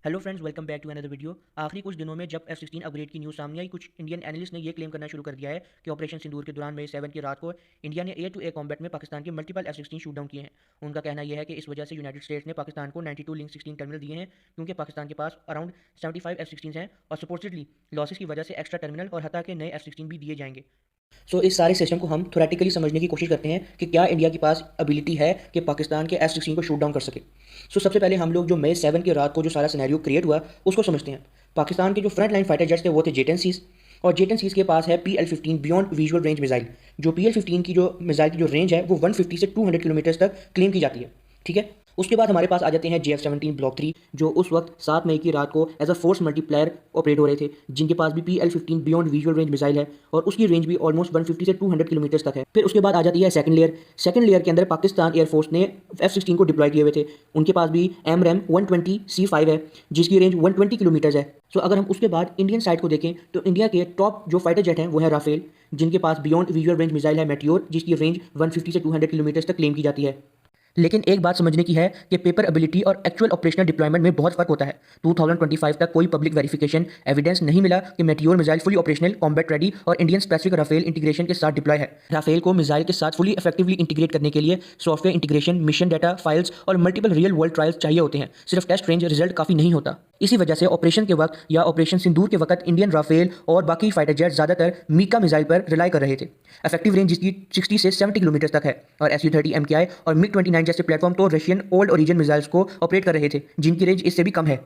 Hello friends, welcome back to another video. आखिरी कुछ दिनों में जब F-16 अपग्रेड की न्यूज़ सामने आई, कुछ इंडियन एनालिस्ट ने ये क्लेम करना शुरू कर दिया है कि ऑपरेशन सिंदूर के दौरान मई 7 की रात को इंडिया ने एयर टू एयर कॉम्बैट में पाकिस्तान के मल्टीपल F-16 शूट डाउन किए हैं। उनका कहना यह है कि इस वजह से यूनाइटेड स्टेट्स ने पाकिस्तान को 92 लिंक 16 टर्मिनल दिए हैं, क्योंकि पाकिस्तान के पास अराउंड 75 F-16 हैं और सपोर्टेडली लॉसेस की वजह से एक्स्ट्रा टर्मिनल और हता के नए F-16 भी दिए जाएंगे। इस सारे सिस्टम को हम थोरेटिकली समझने की कोशिश करते हैं कि क्या इंडिया के पास एबिलिटी है कि पाकिस्तान के F-16 को शूट डाउन कर सके। सबसे पहले हम लोग जो मई 7 की रात को जो सारा सिनेरियो क्रिएट हुआ उसको समझते हैं। पाकिस्तान के जो फ्रंट लाइन फाइटर जेट्स थे वो थे जेट-10Cs, और जेट-10Cs के पास है PL-15 beyond visual range missile. जो PL-15 की जो मिसाइल की जो रेंज है वो 150 से 200 किलोमीटर तक क्लेम की जाती है। ठीक है। उसके बाद हमारे पास आ जाते हैं JF-17 ब्लॉक 3, जो उस वक्त 7 मई की रात को as a force multiplier operate हो रहे थे, जिनके पास भी PL-15 beyond visual range missile है और उसकी रेंज भी ऑलमोस्ट 150 से 200 किलोमीटर तक है। फिर उसके बाद आ जाती है सेकंड लेयर। सेकंड लेयर के अंदर पाकिस्तान एयरफोर्स ने F-16 को डिप्लॉय किए हुए थे। उनके पास भी AMRAAM 120C5 है, जिसकी रेंज 120 किलोमीटर है। अगर हम उसके बाद इंडियन साइड को देखें तो इंडिया के टॉप जो फाइटर जेट हैं वो है राफेल, जिनके पास बियॉन्ड विजुअल रेंज मिसाइल है मेटियोर, जिसकी रेंज 150 से 200 किलोमीटर तक क्लेम की जाती है। लेकिन एक बात समझने की है कि पेपर एबिलिटी और एक्चुअल ऑपरेशनल डिप्लॉयमेंट में बहुत फर्क होता है। 2025 तक कोई पब्लिक वेरिफिकेशन एविडेंस नहीं मिला कि meteor missile fully operational, combat ready और इंडियन स्पेसिफिक राफेल इंटीग्रेशन के साथ डिप्लॉय है। राफेल को मिसाइल के साथ फुली इफेक्टिवली इंटीग्रेट करने के लिए software integration, mission data, files और मल्टीपल रियल वर्ल्ड ट्रायल्स चाहिए होते हैं। सिर्फ टेस्ट रेंज रिजल्ट काफ़ी नहीं होता। इसी वजह से ऑपरेशन के वक्त या ऑपरेशन सिंदूर के वक्त इंडियन राफेल और बाकी फाइटर जेट ज़्यादातर मीका मिसाइल पर रिलाई कर रहे थे। इफेक्टिव रेंज जिसकी 60 से 70 किलोमीटर तक है, और Su-30 MKI और MiG-29 जैसे प्लेटफॉर्म तो रशियन ओल्ड ओरिजिन मिसाइल्स को ऑपरेट कर रहे थे, जिनकी रेंज इससे भी कम है।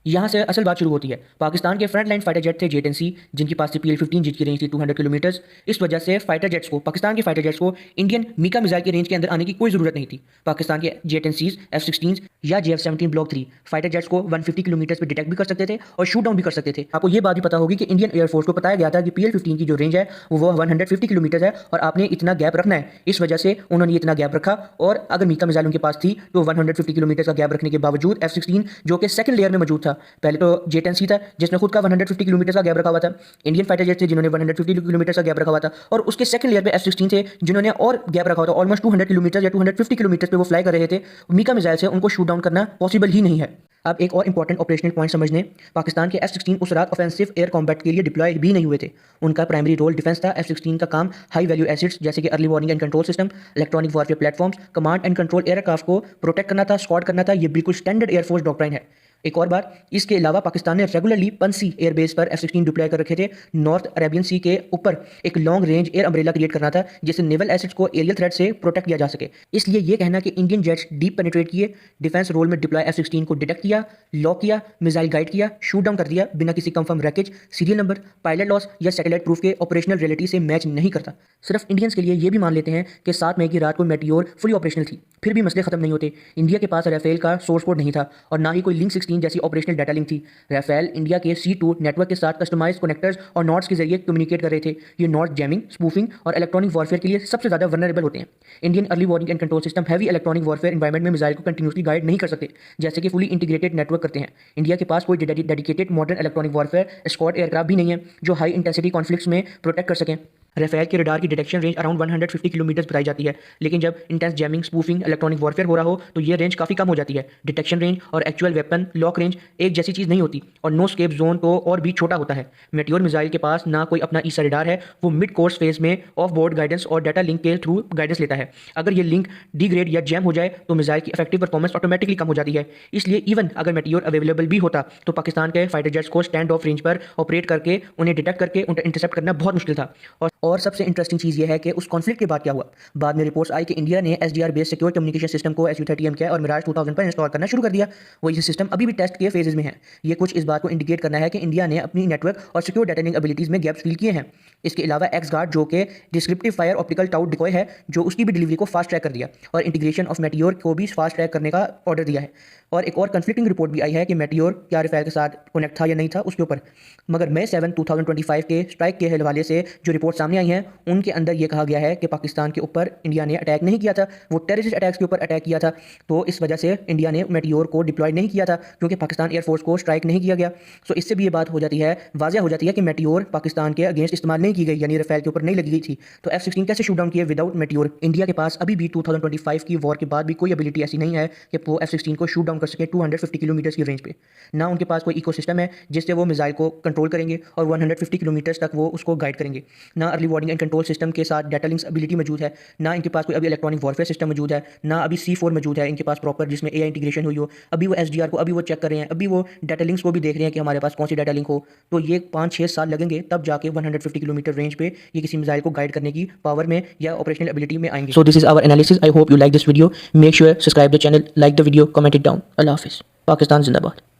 यहाँ से असल बात शुरू होती है। पाकिस्तान के फ्रंट लाइन फाइटर जेट थे जेट-10C, जिनके पास थी PL-15, जिसकी रेंज थी 200 किलोमीटर। इस वजह से फाइटर जेट्स को, पाकिस्तान के फाइटर जेट्स को इंडियन मीका मिसाइल की रेंज के अंदर आने की कोई ज़रूरत नहीं थी। पाकिस्तान के जेट-10Cs, F-16 या JF-17 ब्लॉक 3 फाइटर जेट्स को 150 किलोमीटर पर डिटेक्ट भी कर सकते थे और शूट डाउन भी कर सकते थे। आपको ये बात भी पता होगी कि इंडियन एयरफोर्स को बताया गया था कि PL-15 की जो रेंज है वो 150 किलोमीटर है और आपने इतना गैप रखना है। इस वजह से उन्होंने इतना गैप रखा, और अगर मीका मिसाइल उनके पास थी तो 150 किलोमीटर का गैप रखने के बावजूद F-16 जो कि सेकंड लेयर में मौजूद था, पहले तो जेट-10C था जिसने खुद का 150 किलोमीटर का गैप रखा हुआ था, इंडियन फाइटर जेट थे जिन्होंने 150 किलोमीटर का गैप रखा हुआ था, और उसके सेकंड लेयर पे F-16 थे जिन्होंने और गैप रखा हुआ था, ऑलमोस्ट 200 किलोमीटर या 250 किलोमीटर पे वो फ्लाई कर रहे थे। मीका मिसाइल से उनको शूट डाउन करना पॉसिबल ही नहीं है। अब एक और इंपॉर्टेंट ऑपरेशनल पॉइंट समझने, पाकिस्तान के F-16 उस रात ऑफेंसिव एयर कॉम्बैट के लिए डिप्लॉय भी नहीं हुए थे। उनका प्राइमरी रोल डिफेंस था। F-16 का काम हाई वैल्यू एसिड्स जैसे कि early warning and control system, electronic warfare platforms, command and control aircraft को प्रोटेक्ट करना था, स्क्वाड करना था। ये बिल्कुल स्टैंडर्ड एयरफोर्स डॉक्ट्राइन है। एक और बात, इसके अलावा पाकिस्तान ने रेगुलरली पंसी एयरबेस पर F-16 डिप्लॉय कर रखे थे। नॉर्थ अरेबियन सी के ऊपर एक long range air umbrella create करना था, जिससे नेवल एसिड्स को एरियल थ्रेट से प्रोटेक्ट किया जा सके। इसलिए ये कहना कि इंडियन जेट्स डीप पेनिट्रेट किए, डिफेंस रोल में डिप्लॉय F-16 को डिटेक्ट किया, लॉक किया, मिसाइल गाइड किया, शूट डाउन कर दिया बिना किसी confirm wreckage, serial number, pilot loss या सैटेलाइट प्रूफ के ऑपरेशनल रियलिटी से मैच नहीं करता। सिर्फ इंडियंस के लिए ये भी मान लेते हैं कि 7 मई की रात को मेटियोर फुली ऑपरेशनल थी, फिर भी मसले खत्म नहीं होते। इंडिया के पास राफेल का सोर्स कोड नहीं था और ना ही कोई लिंक 16 जैसी ऑपरेशनल डाटा लिंक थी। राफेल इंडिया के C2 नेटवर्क के साथ कस्टमाइज्ड कनेक्टर्स और नॉट्स के जरिए कम्युनिकेट कर रहे थे। ये नॉट जैमिंग, स्पूफिंग और इलेक्ट्रॉनिक वॉरफेयर के लिए सबसे ज्यादा वल्नरेबल होते हैं। Indian early warning and control system heavy electronic warfare environment में मिसाइल को कंटिन्यूसली गाइड नहीं कर सकते, जैसे कि फुली इंटीग्रेटेड नेटवर्क करते हैं। इंडिया के पास कोई dedicated modern electronic warfare escort aircraft भी नहीं है जो हाई इंटेंसिटी कॉन्फ्लिक्ट्स में प्रोटेक्ट कर सकें। राफेल के रडार की डिटेक्शन रेंज अराउंड 150 किलोमीटर बताई जाती है, लेकिन जब intense jamming, spoofing, electronic warfare हो रहा हो तो ये रेंज काफ़ी कम हो जाती है। डिटेक्शन रेंज और एक्चुअल वेपन लॉक रेंज एक जैसी चीज़ नहीं होती, और नो स्केप जोन तो और भी छोटा होता है। मेटियोर मिसाइल के पास ना कोई अपना ईसा रडार है, वो मिड कोर्स फेज में ऑफ बोर्ड गाइडेंस और डाटा लिंक के थ्रू गाइडेंस लेता है। अगर ये लिंक डिग्रेड या जैम हो जाए तो मिसाइल की इफेक्टिव परफॉर्मेंस ऑटोमेटिकली कम हो जाती है। इसलिए इवन अगर मेटियोर अवेलेबल भी होता तो पाकिस्तान के फाइटर जेट्स को स्टैंड ऑफ रेंज पर ऑपरेट करके उन्हें डिटेक्ट करके उन्हें इंटरसेप्ट करना बहुत मुश्किल था। और सबसे इंटरेस्टिंग चीज़ यह है कि उस कॉन्फ्लिक्ट के बाद क्या हुआ। बाद में रिपोर्ट्स आई कि इंडिया ने SDR based secure communication system को Su-30 MKI और मिराज 2000 पर इंस्टॉल करना शुरू कर दिया। वो ये सिस्टम अभी भी टेस्ट के फेजेस में है। ये कुछ इस बात को इंडिकेट करना है कि इंडिया ने अपनी नेटवर्क और सिक्योर डेटानिंग एबिलिटीज़ में गैप्स फिल किए हैं। इसके अलावा एक्सगार्ड जो कि descriptive fire optical taut decoy है, जो उसकी भी डिलीवरी को फास्ट ट्रैक कर दिया, और इंटीग्रेशन ऑफ मेटियोर को भी फास्ट ट्रैक करने का ऑर्डर दिया है। और एक और कंफ्लिक्टिंग रिपोर्ट भी आई है कि मेटियोर क्या राफेल के साथ कनेक्ट था या नहीं था उसके ऊपर। मगर मई 7, 2025 के स्ट्राइक के हवाले से जो रिपोर्ट सामने सामने आई हैं उनके अंदर ये कहा गया है कि पाकिस्तान के ऊपर इंडिया ने अटैक नहीं किया था, वो टेररिस्ट अटैक्स के ऊपर अटैक किया था। तो इस वजह से इंडिया ने मेटियोर को डिप्लॉय नहीं किया था क्योंकि पाकिस्तान एयरफोर्स को स्ट्राइक नहीं किया गया। सो इससे भी ये बात हो जाती है, वाज़ह हो जाती है कि मेटियोर पाकिस्तान के अगेंस्ट इस्तेमाल नहीं की गई, यानी रफेल के ऊपर नहीं लगी गई थी। तो F-16 कैसे शूट डाउन किए विदाउट मेटियोर? इंडिया के पास अभी भी 2025 की वॉर के बाद भी कोई एबिलिटी ऐसी नहीं है कि वो F-16 को शूट डाउन कर सके 250 किलोमीटर की रेंज पे। ना उनके पास कोई इकोसिस्टम है जिससे वो मिसाइल को कंट्रोल करेंगे और 150 किलोमीटर तक वो उसको गाइड करेंगे। ना early warning and control system के साथ डेटा लिंक्स एबिलिटी मौजूद है, ना इनके पास कोई अभी इलेक्ट्रॉनिक वॉरफेयर सिस्टम मौजूद है, ना अभी C4 मौजूद है इनके पास प्रॉपर जिसमें AI इंटीग्रेशन हुई हो। अभी वो SDR को अभी वो चेक कर रहे हैं, अभी वो डाटा लिंक्स को भी देख रहे हैं कि हमारे पास कौन सी डाटा लिंक हो। तो ये 5-6 साल लगेंगे तब जाके 150 किलोमीटर रेंज पे ये किसी मिसाइल को गाइड करने की पावर में या ऑपरेशनल एबिलिटी में आएंगे। So this is our analysis. I hope you like this video. Make sure subscribe the channel, like the video, comment it down. अल्लाह हाफिज़। पाकिस्तान जिंदाबाद।